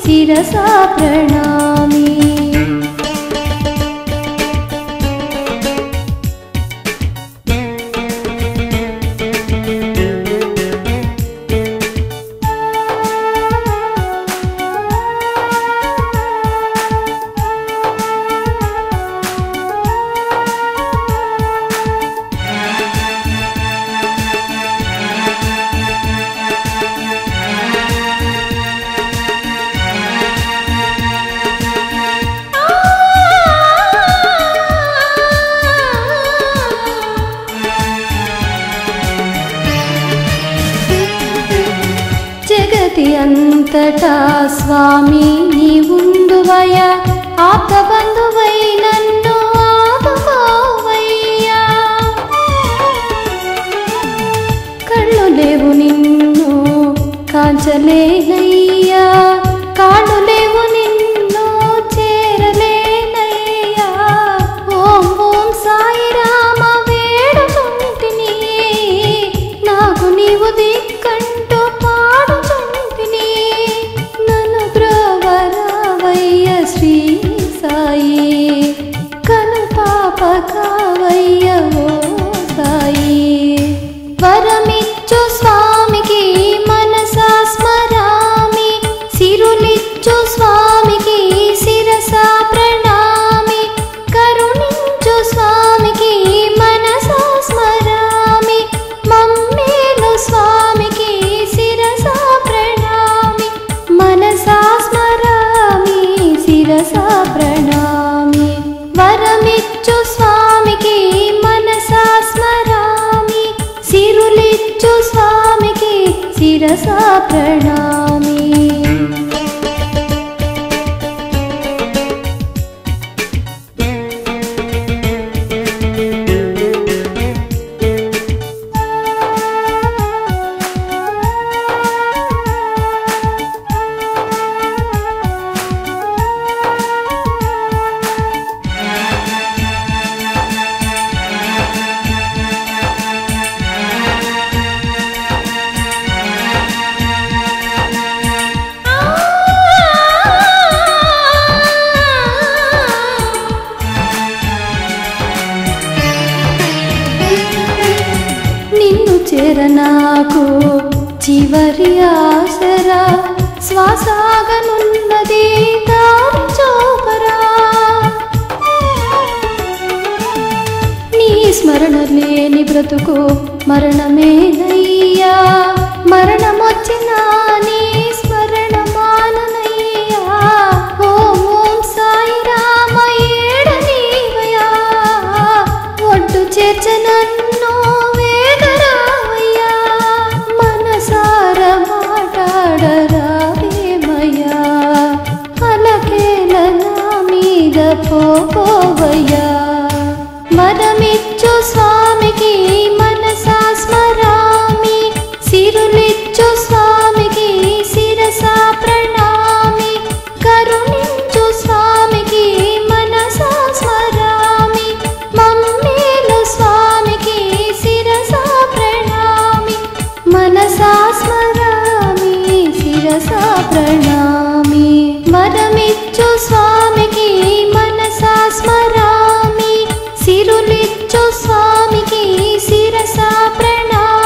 शिरसा प्रणामी। अंतटा स्वामी नीवुंदुवया आप्तबंधुवै नन्नु आदुकोवय्या कल्लु लेवु निन्नु कांचलेनय्या काळु लेवु निन्नु चेरलेनय्या ओं ओं साई राम वेडुचुंटिनि नाकु नीवु दिक्कंटु श्री साई कनु पाप कावय्य ओ साई वरमिच्चु स्वामिकी मनसा स्मरामि सिरुलिच्चु स्वामिकी शिरसा प्रणामि करुणिंचु स्वामिकी मनसा स्मरामि मम्मेलु स्वामिकी शिरसा प्रणामि मनसा शिरसा प्रणामि वरमिच्चु स्वामिकी मनसा स्मरामि सिरुलिच्चु स्वामिकी शिरसा प्रणामि। నాకు చివరి ఆసరా శ్వాసాగనున్నది దారి చూపరా నీ స్మరణ లేని బ్రతుకు మరణమేనయ్యా మరణమొచ్చినా నీ స్మరణ మాననయ్యా ఓం ఓం సాయి రామ ఏడనీవయా ఒడ్డు చేర్చనన్ను పోవయ్యా వరమిచ్చు స్వామికి మనసా ఇచ్చు స్వామికి శిరస ప్రణామం.